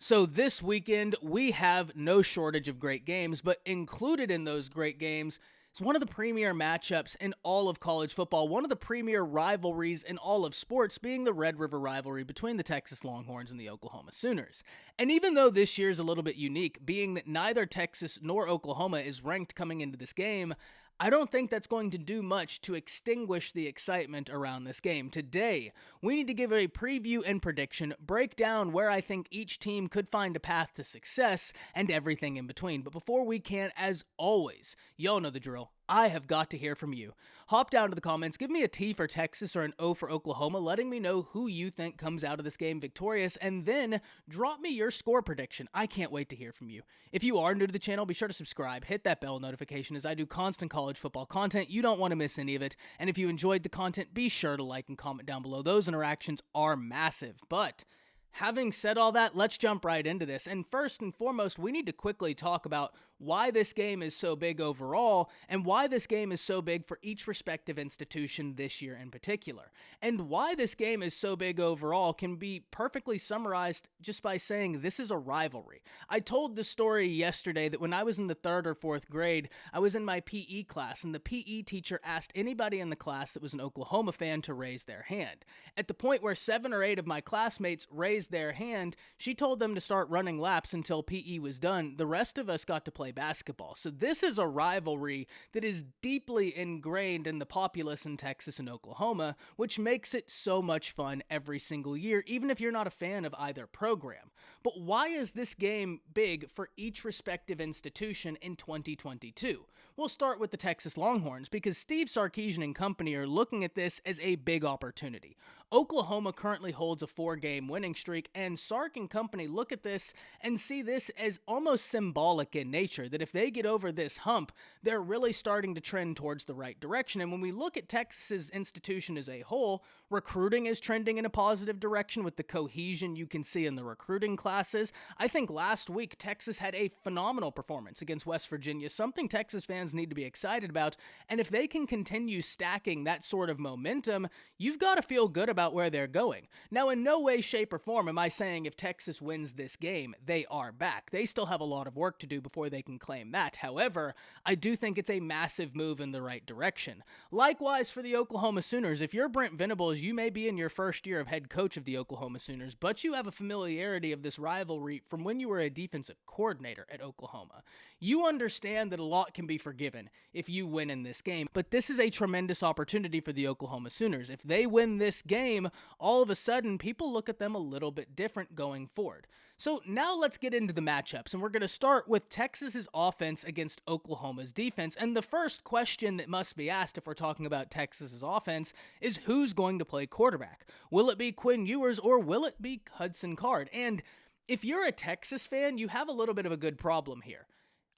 So this weekend, we have no shortage of great games, but included in those great games is one of the premier matchups in all of college football, one of the premier rivalries in all of sports, being the Red River rivalry between the Texas Longhorns and the Oklahoma Sooners. And even though this year is a little bit unique, being that neither Texas nor Oklahoma is ranked coming into this game, I don't think that's going to do much to extinguish the excitement around this game. Today, we need to give a preview and prediction, break down where I think each team could find a path to success, and everything in between. But before we can, as always, y'all know the drill. I have got to hear from you. Hop down to the comments, give me a T for Texas or an O for Oklahoma, letting me know who you think comes out of this game victorious, and then drop me your score prediction. I can't wait to hear from you. If you are new to the channel, be sure to subscribe, hit that bell notification as I do constant college football content. You don't want to miss any of it, and if you enjoyed the content, be sure to like and comment down below. Those interactions are massive, but having said all that, let's jump right into this. And first and foremost, we need to quickly talk about why this game is so big overall and why this game is so big for each respective institution this year in particular. And why this game is so big overall can be perfectly summarized just by saying this is a rivalry. I told the story yesterday that when I was in the 3rd or 4th grade, I was in my PE class, and the PE teacher asked anybody in the class that was an Oklahoma fan to raise their hand. At the point where 7 or 8 of my classmates raised their hand, she told them to start running laps until PE was done. The rest of us got to play basketball. So this is a rivalry that is deeply ingrained in the populace in Texas and Oklahoma, which makes it so much fun every single year, even if you're not a fan of either program. But why is this game big for each respective institution in 2022? We'll start with the Texas Longhorns, because Steve Sarkisian and company are looking at this as a big opportunity. Oklahoma currently holds a 4-game winning streak, and Sark and company look at this and see this as almost symbolic in nature, that if they get over this hump, they're really starting to trend towards the right direction. And when we look at Texas's institution as a whole, recruiting is trending in a positive direction with the cohesion you can see in the recruiting classes. I think last week Texas had a phenomenal performance against West Virginia, something Texas fans need to be excited about. And if they can continue stacking that sort of momentum, you've got to feel good about where they're going. Now, in no way, shape, or form am I saying if Texas wins this game, they are back. They still have a lot of work to do before they can claim that. However, I do think it's a massive move in the right direction. Likewise for the Oklahoma Sooners, if you're Brent Venables, you may be in your first year of head coach of the Oklahoma Sooners, but you have a familiarity of this rivalry from when you were a defensive coordinator at Oklahoma. You understand that a lot can be forgiven if you win in this game, but this is a tremendous opportunity for the Oklahoma Sooners. If they win this game, all of a sudden, people look at them a little bit different going forward. So now let's get into the matchups, and we're going to start with Texas's offense against Oklahoma's defense. And the first question that must be asked if we're talking about Texas's offense is who's going to play quarterback? Will it be Quinn Ewers or will it be Hudson Card? And if you're a Texas fan, you have a little bit of a good problem here.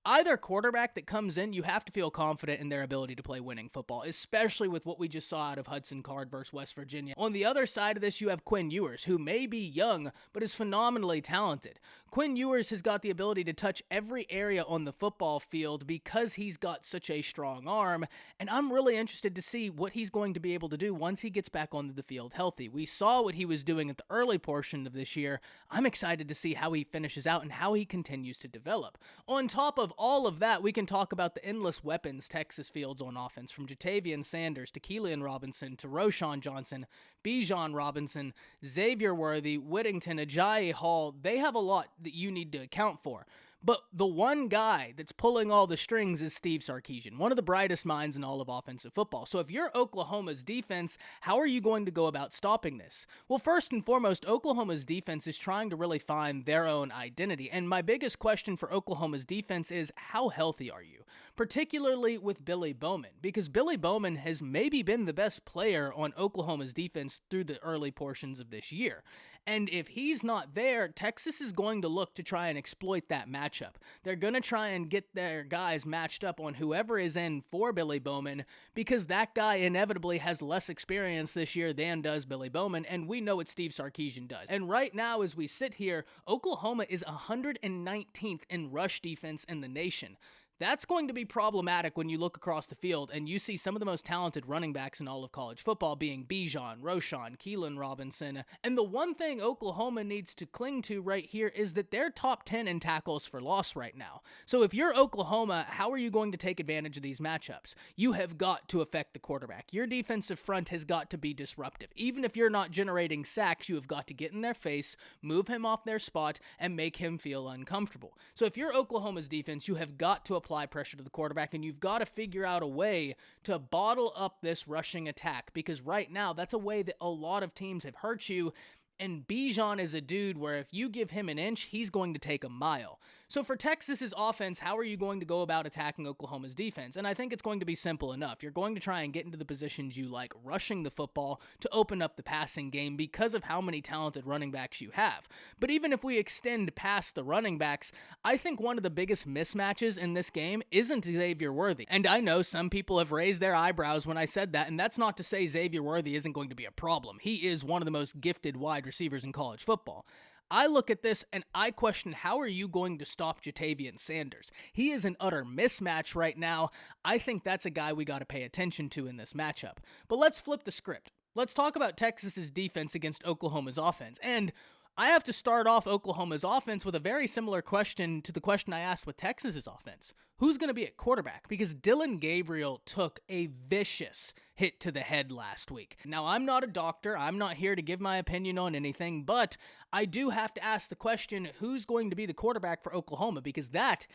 Either quarterback that comes in, you have to feel confident in their ability to play winning football, especially with what we just saw out of Hudson Card versus West Virginia. On the other side of this, you have Quinn Ewers, who may be young, but is phenomenally talented. Quinn Ewers has got the ability to touch every area on the football field because he's got such a strong arm, and I'm really interested to see what he's going to be able to do once he gets back onto the field healthy. We saw what he was doing at the early portion of this year. I'm excited to see how he finishes out and how he continues to develop. On top of all of that, we can talk about the endless weapons Texas fields on offense, from Jatavian Sanders to Keelan Robinson to Roschon Johnson, Bijan Robinson, Xavier Worthy, Whittington, Ajayi Hall. They have a lot that you need to account for. But the one guy that's pulling all the strings is Steve Sarkisian, one of the brightest minds in all of offensive football. So if you're Oklahoma's defense, how are you going to go about stopping this? Well, first and foremost, Oklahoma's defense is trying to really find their own identity. And my biggest question for Oklahoma's defense is, how healthy are you? Particularly with Billy Bowman, because Billy Bowman has maybe been the best player on Oklahoma's defense through the early portions of this year. And if he's not there, Texas is going to look to try and exploit that matchup. They're going to try and get their guys matched up on whoever is in for Billy Bowman, because that guy inevitably has less experience this year than does Billy Bowman, and we know what Steve Sarkisian does. And right now, as we sit here, Oklahoma is 119th in rush defense in the nation. That's going to be problematic when you look across the field and you see some of the most talented running backs in all of college football being Bijan, Roschon, Keelan Robinson. And the one thing Oklahoma needs to cling to right here is that they're top 10 in tackles for loss right now. So if you're Oklahoma, how are you going to take advantage of these matchups? You have got to affect the quarterback. Your defensive front has got to be disruptive. Even if you're not generating sacks, you have got to get in their face, move him off their spot, and make him feel uncomfortable. So if you're Oklahoma's defense, you have got to apply pressure to the quarterback, and you've got to figure out a way to bottle up this rushing attack, because right now that's a way that a lot of teams have hurt you. And Bijan is a dude where if you give him an inch, he's going to take a mile. So for Texas's offense, how are you going to go about attacking Oklahoma's defense? And I think it's going to be simple enough. You're going to try and get into the positions you like, rushing the football to open up the passing game because of how many talented running backs you have. But even if we extend past the running backs, I think one of the biggest mismatches in this game isn't Xavier Worthy. And I know some people have raised their eyebrows when I said that, and that's not to say Xavier Worthy isn't going to be a problem. He is one of the most gifted wide receivers in college football. I look at this and I question, how are you going to stop Jatavian Sanders? He is an utter mismatch right now. I think that's a guy we got to pay attention to in this matchup. But let's flip the script. Let's talk about Texas's defense against Oklahoma's offense. And I have to start off Oklahoma's offense with a very similar question to the question I asked with Texas's offense. Who's going to be at quarterback? Because Dillon Gabriel took a vicious hit to the head last week. Now, I'm not a doctor. I'm not here to give my opinion on anything, but I do have to ask the question, who's going to be the quarterback for Oklahoma? Because that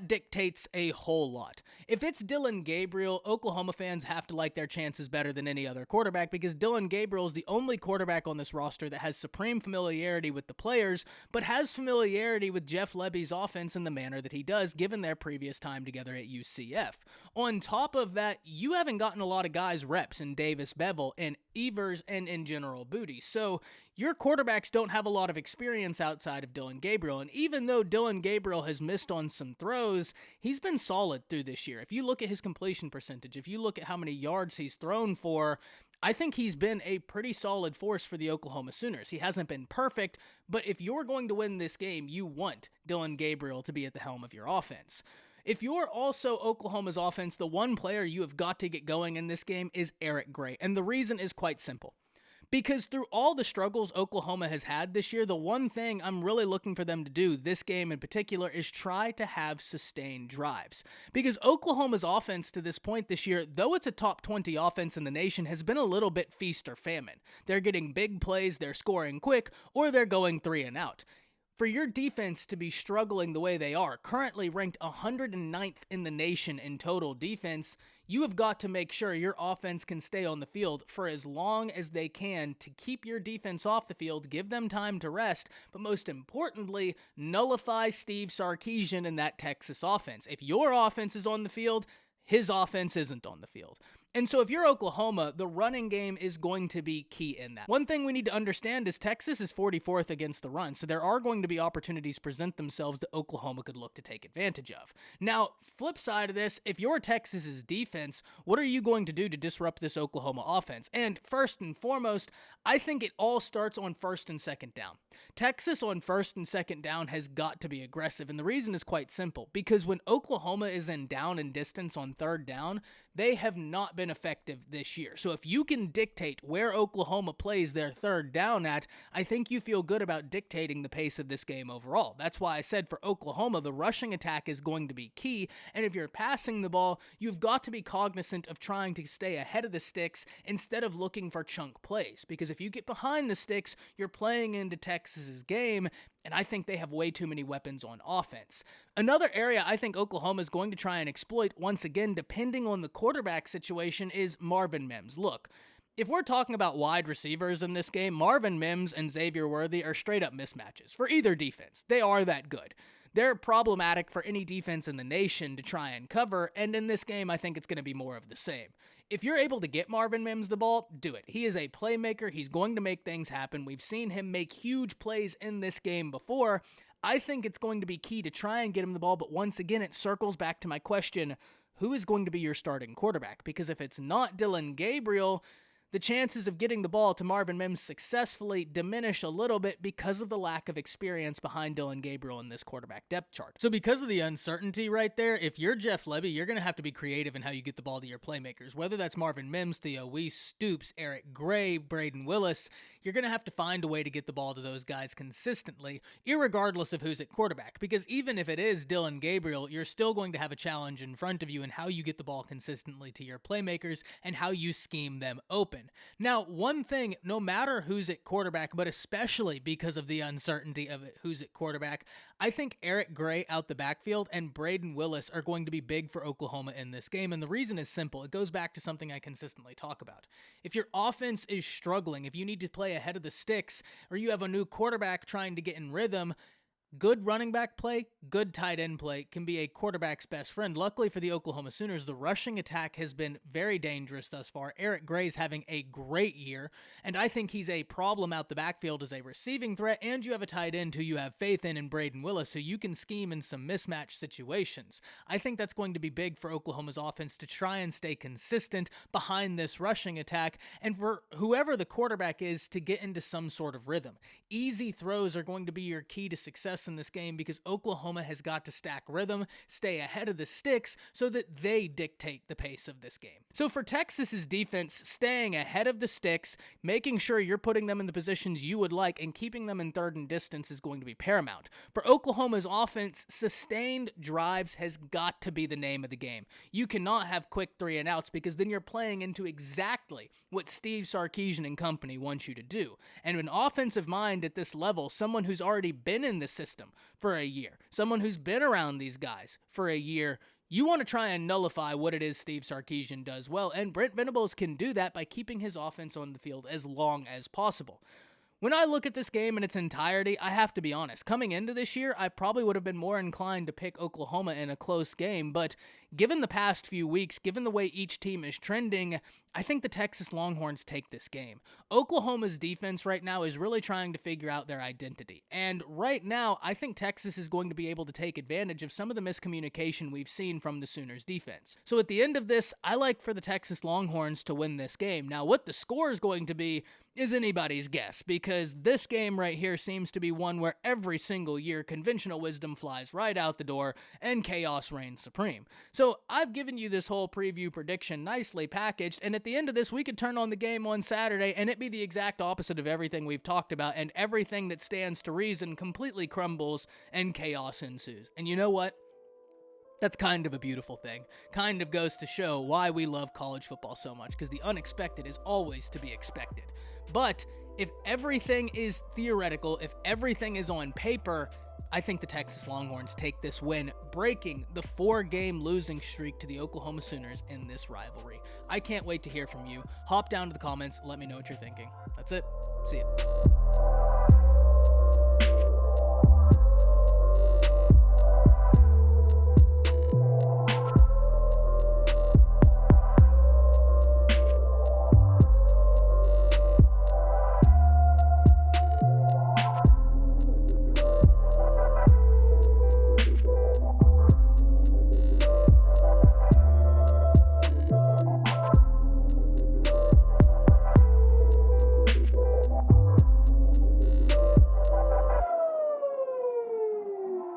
dictates a whole lot. If it's Dillon Gabriel, Oklahoma fans have to like their chances better than any other quarterback, because Dillon Gabriel is the only quarterback on this roster that has supreme familiarity with the players, but has familiarity with Jeff Lebby's offense in the manner that he does, given their previous time together at UCF. On top of that, you haven't gotten a lot of guys reps in Davis Bevel and Evers and in General Booty. So your quarterbacks don't have a lot of experience outside of Dillon Gabriel. And even though Dillon Gabriel has missed on some throws, he's been solid through this year. If you look at his completion percentage, if you look at how many yards he's thrown for, I think he's been a pretty solid force for the Oklahoma Sooners. He hasn't been perfect, but if you're going to win this game, you want Dillon Gabriel to be at the helm of your offense. If you're also Oklahoma's offense, the one player you have got to get going in this game is Eric Gray. And the reason is quite simple. Because through all the struggles Oklahoma has had this year, the one thing I'm really looking for them to do this game in particular is try to have sustained drives. Because Oklahoma's offense to this point this year, though it's a top 20 offense in the nation, has been a little bit feast or famine. They're getting big plays, they're scoring quick, or they're going 3 and out. For your defense to be struggling the way they are, currently ranked 109th in the nation in total defense, you have got to make sure your offense can stay on the field for as long as they can to keep your defense off the field, give them time to rest, but most importantly, nullify Steve Sarkisian in that Texas offense. If your offense is on the field, his offense isn't on the field. And so if you're Oklahoma, the running game is going to be key in that. One thing we need to understand is Texas is 44th against the run, so there are going to be opportunities present themselves that Oklahoma could look to take advantage of. Now, flip side of this, if you're Texas's defense, what are you going to do to disrupt this Oklahoma offense? And first and foremost, I think it all starts on first and second down. Texas on first and second down has got to be aggressive, and the reason is quite simple. Because when Oklahoma is in down and distance on third down, they have not been effective this year. So if you can dictate where Oklahoma plays their third down at, I think you feel good about dictating the pace of this game overall. That's why I said for Oklahoma, the rushing attack is going to be key. And if you're passing the ball, you've got to be cognizant of trying to stay ahead of the sticks instead of looking for chunk plays. Because if you get behind the sticks, you're playing into Texas's game, and I think they have way too many weapons on offense. Another area I think Oklahoma is going to try and exploit, once again, depending on the quarterback situation, is Marvin Mims. Look, if we're talking about wide receivers in this game, Marvin Mims and Xavier Worthy are straight up mismatches for either defense. They are that good. They're problematic for any defense in the nation to try and cover, and in this game, I think it's going to be more of the same. If you're able to get Marvin Mims the ball, do it. He is a playmaker. He's going to make things happen. We've seen him make huge plays in this game before. I think it's going to be key to try and get him the ball, but once again, it circles back to my question, who is going to be your starting quarterback? Because if it's not Dillon Gabriel, the chances of getting the ball to Marvin Mims successfully diminish a little bit because of the lack of experience behind Dillon Gabriel in this quarterback depth chart. So because of the uncertainty right there, if you're Jeff Lebby, you're going to have to be creative in how you get the ball to your playmakers. Whether that's Marvin Mims, Theo Weiss, Stoops, Eric Gray, Braden Willis, you're going to have to find a way to get the ball to those guys consistently, irregardless of who's at quarterback. Because even if it is Dillon Gabriel, you're still going to have a challenge in front of you in how you get the ball consistently to your playmakers and how you scheme them open. Now, one thing, no matter who's at quarterback, but especially because of the uncertainty of who's at quarterback, I think Eric Gray out the backfield and Braden Willis are going to be big for Oklahoma in this game. And the reason is simple. It goes back to something I consistently talk about. If your offense is struggling, if you need to play ahead of the sticks, or you have a new quarterback trying to get in rhythm, good running back play, good tight end play can be a quarterback's best friend. Luckily for the Oklahoma Sooners, the rushing attack has been very dangerous thus far. Eric Gray's having a great year, and I think he's a problem out the backfield as a receiving threat, and you have a tight end who you have faith in Braden Willis, who you can scheme in some mismatch situations. I think that's going to be big for Oklahoma's offense to try and stay consistent behind this rushing attack, and for whoever the quarterback is to get into some sort of rhythm. Easy throws are going to be your key to success in this game because Oklahoma has got to stack rhythm, stay ahead of the sticks so that they dictate the pace of this game. So for Texas's defense, staying ahead of the sticks, making sure you're putting them in the positions you would like and keeping them in third and distance is going to be paramount. For Oklahoma's offense, sustained drives has got to be the name of the game. You cannot have quick 3 and outs because then you're playing into exactly what Steve Sarkisian and company want you to do. And an offensive mind at this level, someone who's already been in the system for a year, someone who's been around these guys for a year, you want to try and nullify what it is Steve Sarkisian does well, and Brent Venables can do that by keeping his offense on the field as long as possible. When I look at this game in its entirety, I have to be honest. Coming into this year, I probably would have been more inclined to pick Oklahoma in a close game, but given the past few weeks, given the way each team is trending, I think the Texas Longhorns take this game. Oklahoma's defense right now is really trying to figure out their identity, and right now, I think Texas is going to be able to take advantage of some of the miscommunication we've seen from the Sooners defense. So at the end of this, I like for the Texas Longhorns to win this game. Now, what the score is going to be is anybody's guess, because this game right here seems to be one where every single year conventional wisdom flies right out the door and chaos reigns supreme. So I've given you this whole preview prediction nicely packaged, and at the end of this, we could turn on the game on Saturday and it be the exact opposite of everything we've talked about, and everything that stands to reason completely crumbles and chaos ensues. And you know what? That's kind of a beautiful thing. Kind of goes to show why we love college football so much, because the unexpected is always to be expected. But if everything is theoretical, if everything is on paper, I think the Texas Longhorns take this win, breaking the 4-game losing streak to the Oklahoma Sooners in this rivalry. I can't wait to hear from you. Hop down to the comments, let me know what you're thinking. That's it. See ya.